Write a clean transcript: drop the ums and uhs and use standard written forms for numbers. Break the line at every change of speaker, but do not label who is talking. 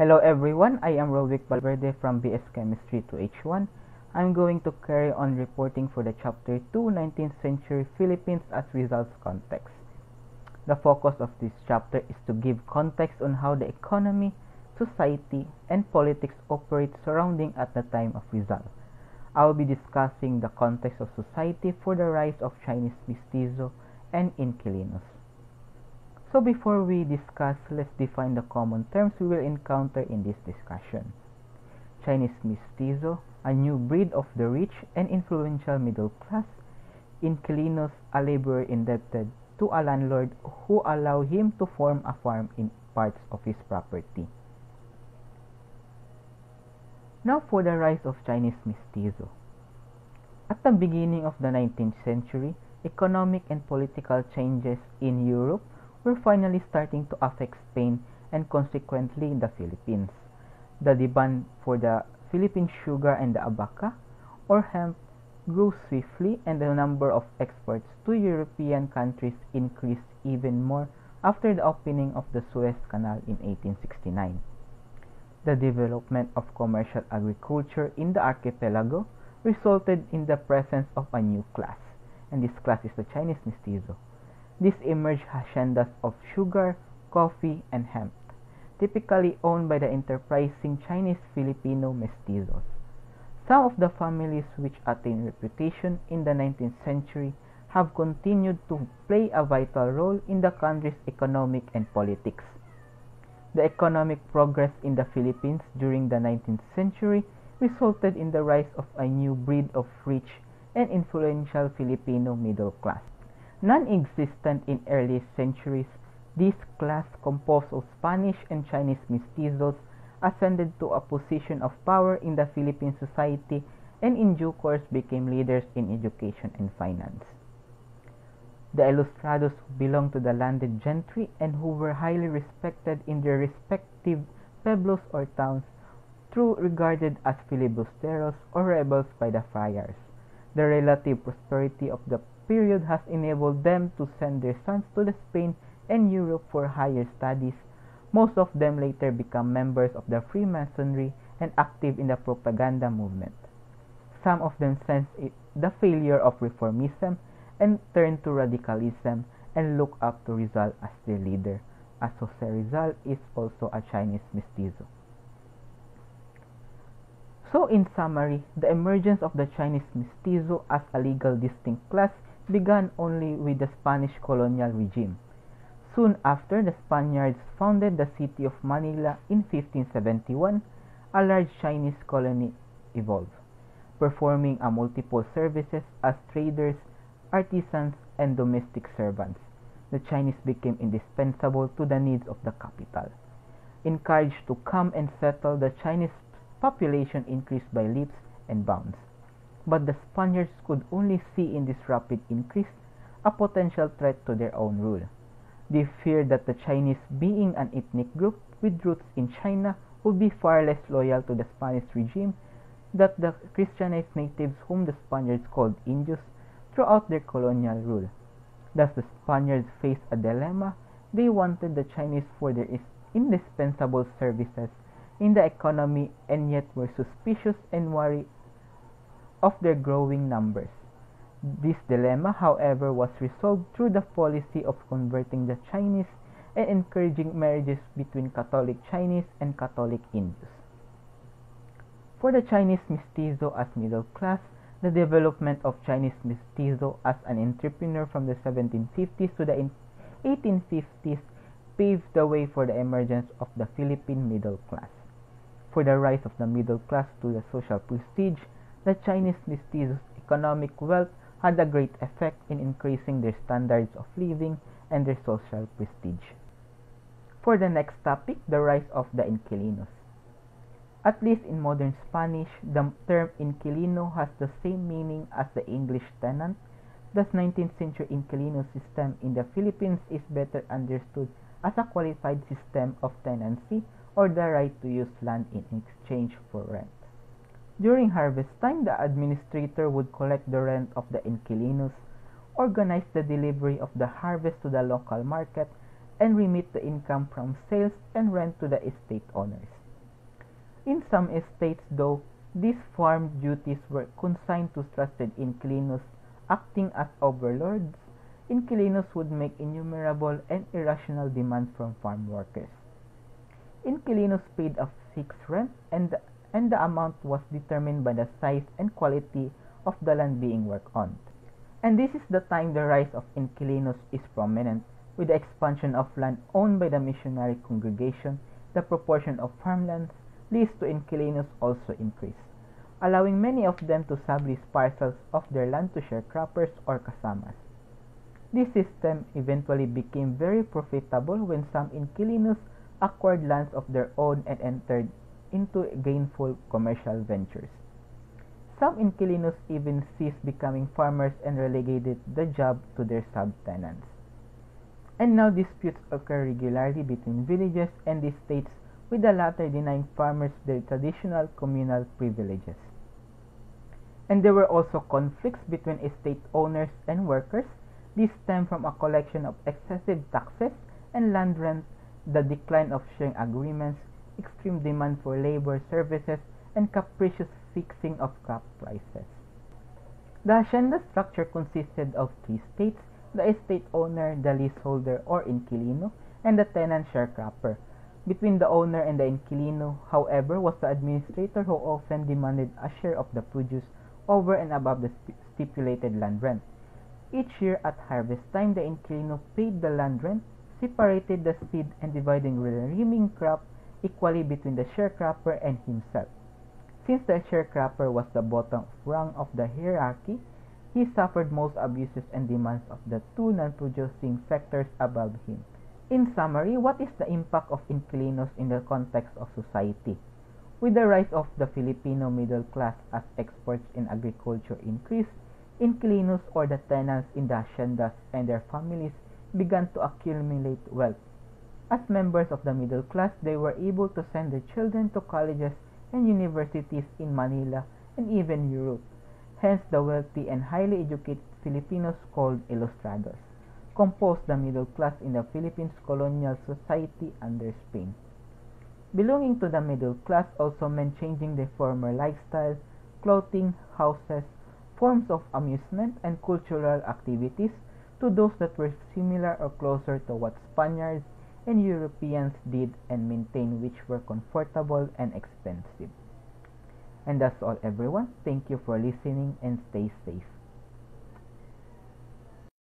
Hello everyone, I am Rolvic Valverde from BS Chemistry 2H1. I'm going to carry on reporting for the Chapter 2, 19th Century Philippines as Results Context. The focus of this chapter is to give context on how the economy, society, and politics operate surrounding at the time of Rizal. I will be discussing the context of society for the rise of Chinese Mestizo and Inquilinos. So before we discuss, let's define the common terms we will encounter in this discussion. Chinese Mestizo, a new breed of the rich and influential middle class. Inquilinos, a laborer indebted to a landlord who allow him to form a farm in parts of his property. Now for the rise of Chinese Mestizo. At the beginning of the 19th century, economic and political changes in Europe were finally starting to affect Spain and consequently the Philippines. The demand for the Philippine sugar and the abaca, or hemp, grew swiftly and the number of exports to European countries increased even more after the opening of the Suez Canal in 1869. The development of commercial agriculture in the archipelago resulted in the presence of a new class, and this class is the Chinese Mestizo. These emerged haciendas of sugar, coffee, and hemp, typically owned by the enterprising Chinese Filipino mestizos. Some of the families which attained reputation in the 19th century have continued to play a vital role in the country's economic and politics. The economic progress in the Philippines during the 19th century resulted in the rise of a new breed of rich and influential Filipino middle class. Non-existent in early centuries, this class, composed of Spanish and Chinese mestizos, ascended to a position of power in the Philippine society and in due course became leaders in education and finance. The Ilustrados, who belonged to the landed gentry and who were highly respected in their respective pueblos or towns, were regarded as filibusteros or rebels by the friars. The relative prosperity of the period has enabled them to send their sons to Spain and Europe for higher studies. Most of them later become members of the Freemasonry and active in the propaganda movement. Some of them sensed the failure of reformism and turned to radicalism and look up to Rizal as their leader, as Jose Rizal is also a Chinese mestizo. So in summary, the emergence of the Chinese mestizo as a legal distinct class began only with the Spanish colonial regime. Soon after, the Spaniards founded the city of Manila in 1571, a large Chinese colony evolved, performing a multiple services as traders, artisans, and domestic servants. The Chinese became indispensable to the needs of the capital. Encouraged to come and settle, the Chinese population increased by leaps and bounds. But the Spaniards could only see in this rapid increase a potential threat to their own rule. They feared that the Chinese, being an ethnic group with roots in China, would be far less loyal to the Spanish regime than the Christianized natives whom the Spaniards called Indios throughout their colonial rule. Thus the Spaniards faced a dilemma. They wanted the Chinese for their indispensable services in the economy and yet were suspicious and worried of their growing numbers. This dilemma, however, was resolved through the policy of converting the Chinese and encouraging marriages between Catholic Chinese and Catholic Indios. For the Chinese mestizo as middle class, the development of Chinese mestizo as an entrepreneur from the 1750s to the 1850s paved the way for the emergence of the Philippine middle class. For the rise of the middle class to the social prestige, the Chinese mestizos' economic wealth had a great effect in increasing their standards of living and their social prestige. For the next topic, the rise of the Inquilinos. At least in modern Spanish, the term inquilino has the same meaning as the English tenant. Thus, 19th century inquilino system in the Philippines is better understood as a qualified system of tenancy or the right to use land in exchange for rent. During harvest time, the administrator would collect the rent of the inquilinos, organize the delivery of the harvest to the local market, and remit the income from sales and rent to the estate owners. In some estates, though, these farm duties were consigned to trusted inquilinos acting as overlords. Inquilinos would make innumerable and irrational demands from farm workers. Inquilinos paid a fixed rent, and the amount was determined by the size and quality of the land being worked on. And this is the time the rise of inquilinos is prominent. With the expansion of land owned by the missionary congregation, the proportion of farmlands leased to inquilinos also increased, allowing many of them to sublease parcels of their land to sharecroppers or kasamas. This system eventually became very profitable when some inquilinos acquired lands of their own and entered into gainful commercial ventures. Some inquilinos even ceased becoming farmers and relegated the job to their subtenants. And now disputes occur regularly between villages and estates, with the latter denying farmers their traditional communal privileges. And there were also conflicts between estate owners and workers. This stemmed from a collection of excessive taxes and land rent, the decline of sharing agreements, extreme demand for labor services, and capricious fixing of crop prices. The hacienda structure consisted of three states: the estate owner, the leaseholder or inquilino, and the tenant sharecropper. Between the owner and the inquilino, however, was the administrator, who often demanded a share of the produce over and above the stipulated land rent. Each year at harvest time, the inquilino paid the land rent, separated the seed, and dividing the remaining crop equally between the sharecropper and himself. Since the sharecropper was the bottom rung of the hierarchy, he suffered most abuses and demands of the two non-producing sectors above him. In summary, what is the impact of inquilinos in the context of society? With the rise of the Filipino middle class as exports in agriculture increased, inquilinos or the tenants in the haciendas and their families began to accumulate wealth. As members of the middle class, they were able to send their children to colleges and universities in Manila and even Europe. Hence, the wealthy and highly educated Filipinos, called ilustrados, composed the middle class in the Philippines colonial society under Spain. Belonging to the middle class also meant changing their former lifestyle, clothing, houses, forms of amusement, and cultural activities to those that were similar or closer to what Spaniards and Europeans did and maintained, which were comfortable and expensive. And that's all, everyone. Thank you for listening and stay safe.